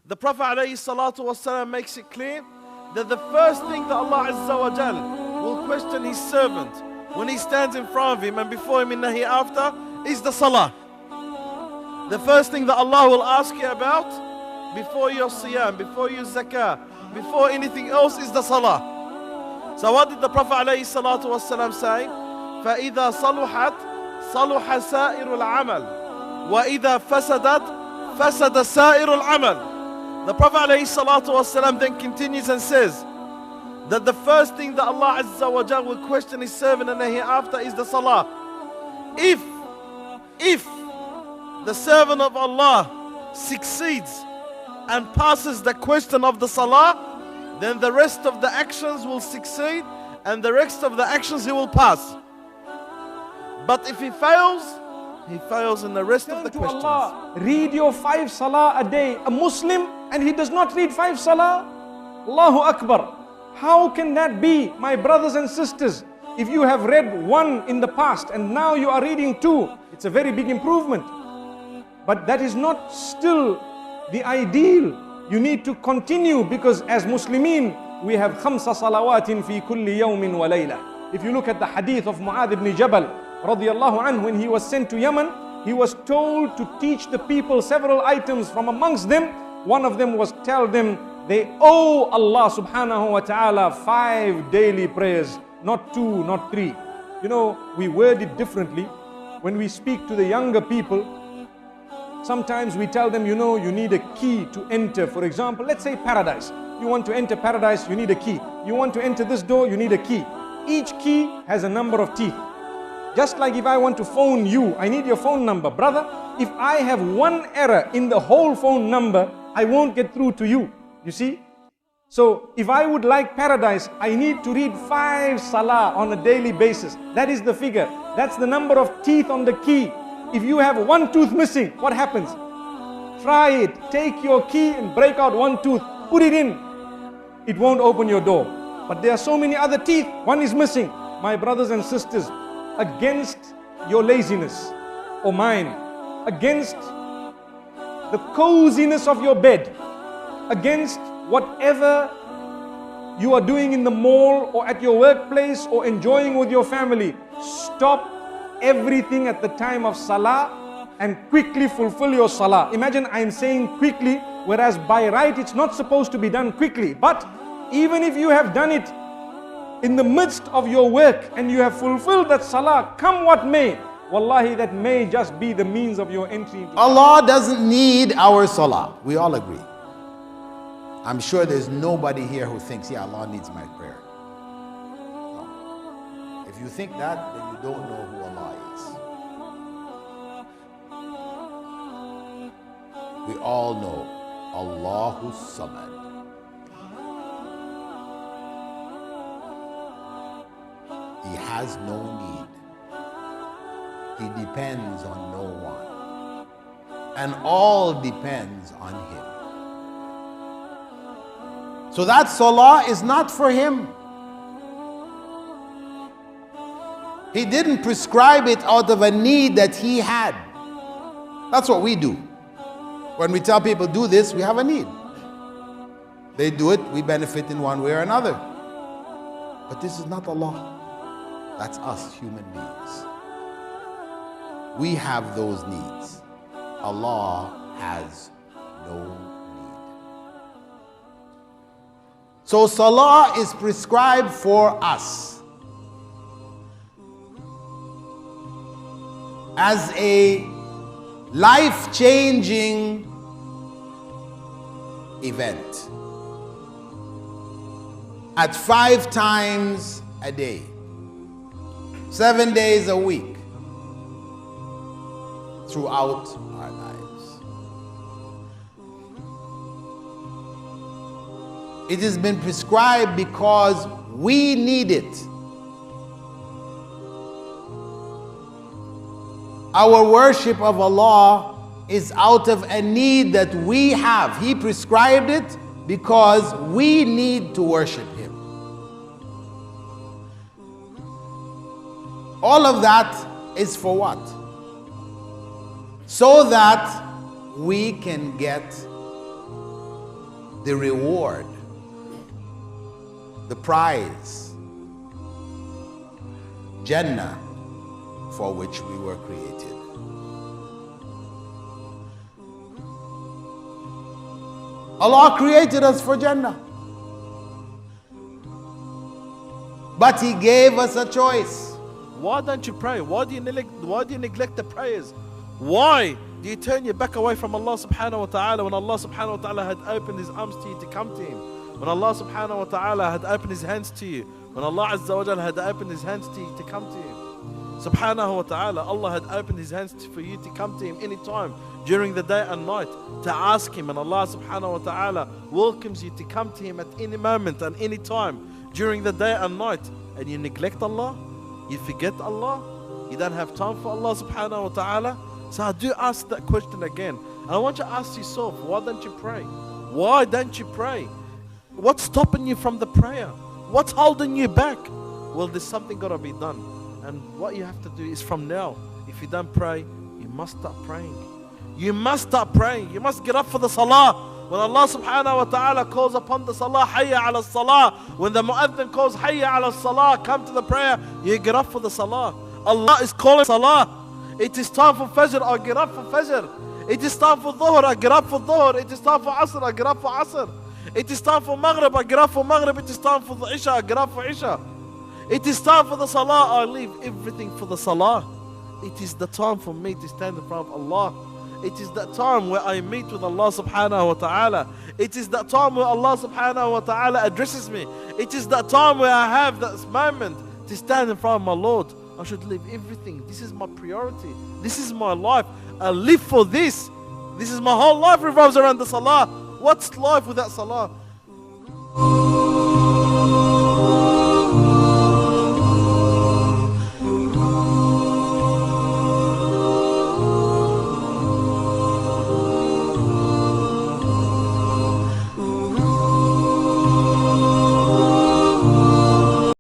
The Prophet ﷺ makes it clear that the first thing that Allah Azza wa Jal will question His servant when he stands in front of Him and before Him in the hereafter is the Salah. The first thing that Allah will ask you about before your Siyam, before your Zakah, before anything else is the Salah. So what did the Prophet ﷺ say? فَإِذَا صَلُحَتْ صَلُحَ سَائِرُ الْعَمَلِ وَإِذَا فَسَدَتْ فَسَدَ سَائِرُ الْعَمَلِ. The Prophet ﷺ then continues and says that the first thing that Allah Azza wa Jal will question His servant and hereafter is the Salah. If the servant of Allah succeeds and passes the question of the Salah, then the rest of the actions will succeed and the rest of the actions he will pass. But if he fails in the rest of the questions. Allah, read your 5 Salah a day. A Muslim and he does not read 5 Salah? Allahu Akbar. How can that be, my brothers and sisters? If you have read 1 in the past and now you are reading 2, it's a very big improvement. But that is not still the ideal. You need to continue, because as Muslimin, we have 5 salawatin fi kulli yawmin wa layla. If you look at the hadith of Mu'adh ibn Jabal, radiyallahu anhu, when he was sent to Yemen, he was told to teach the people several items. From amongst them, one of them was tell them they owe Allah subhanahu wa ta'ala 5 daily prayers, not 2, not 3. You know, we word it differently. When we speak to the younger people, sometimes we tell them, you know, you need a key to enter. For example, let's say paradise. You want to enter paradise, you need a key. You want to enter this door, you need a key. Each key has a number of teeth. Just like if I want to phone you, I need your phone number. Brother, if I have 1 error in the whole phone number, I won't get through to you. You see? So if I would like paradise, I need to read 5 Salah on a daily basis. That is the figure. That's the number of teeth on the key. If you have 1 tooth missing, what happens? Try it. Take your key and break out 1 tooth. Put it in. It won't open your door. But there are so many other teeth. 1 is missing. My brothers and sisters, against your laziness or mine, against the coziness of your bed, against whatever you are doing in the mall or at your workplace or enjoying with your family, stop everything at the time of Salah and quickly fulfill your Salah. Imagine I'm saying quickly, whereas by right it's not supposed to be done quickly. But even if you have done it in the midst of your work and you have fulfilled that Salah, come what may, wallahi, that may just be the means of your entry into Allah doesn't need our Salah. We all agree. I'm sure there's nobody here who thinks, yeah, Allah needs my prayer. No. If you think that, then you don't know who Allah is. We all know Allahu Samad. He has no need. He depends on no one. And all depends on Him. So that Salah is not for Him. He didn't prescribe it out of a need that He had. That's what we do. When we tell people do this, we have a need. They do it, we benefit in one way or another. But this is not Allah. That's us, human beings. We have those needs. Allah has no need. So Salah is prescribed for us as a life-changing event at 5 times a day, 7 days a week, throughout our lives. It has been prescribed because we need it. Our worship of Allah is out of a need that we have. He prescribed it because we need to worship Him. All of that is for what? So that we can get the reward, the prize, Jannah, for which we were created. Allah created us for Jannah. But He gave us a choice. Why don't you pray? Why do you neglect the prayers? Why do you turn your back away from Allah subhanahu wa ta'ala when Allah subhanahu wa ta'ala had opened His arms to you to come to Him? When Allah subhanahu wa ta'ala had opened His hands to you? When Allah azza wa jal had opened His hands to you to come to Him? Subhanahu wa ta'ala, Allah had opened His hands for you to come to Him anytime during the day and night to ask Him, and Allah subhanahu wa ta'ala welcomes you to come to Him at any moment and any time during the day and night, and you neglect Allah, you forget Allah, you don't have time for Allah subhanahu wa ta'ala. So I do ask that question again, and I want you to ask yourself, why don't you pray? Why don't you pray? What's stopping you from the prayer? What's holding you back? Well, there's something got to be done, and what you have to do is from now, if you don't pray, you must start praying. You must start praying. You must get up for the salah. When Allah subhanahu wa ta'ala calls upon the salah, hayya ala salah. When the mu'adhin calls hayya ala salah, come to the prayer, you get up for the salah. Allah is calling salah. It is time for fajr, I get up for fajr. It is time for dhuhr, I get up for dhuhr. It is time for asr, I get up for asr. It is time for maghrib, I get up for maghrib. It is time for the isha, I get up for isha. It is time for the salah, I leave everything for the salah. It is the time for me to stand in front of Allah. It is that time where I meet with Allah subhanahu wa ta'ala. It is that time where Allah subhanahu wa ta'ala addresses me. It is that time where I have that moment to stand in front of my Lord. I should leave everything. This is my priority. This is my life. I live for this. This is my whole life revolves around the salah. What's life without salah?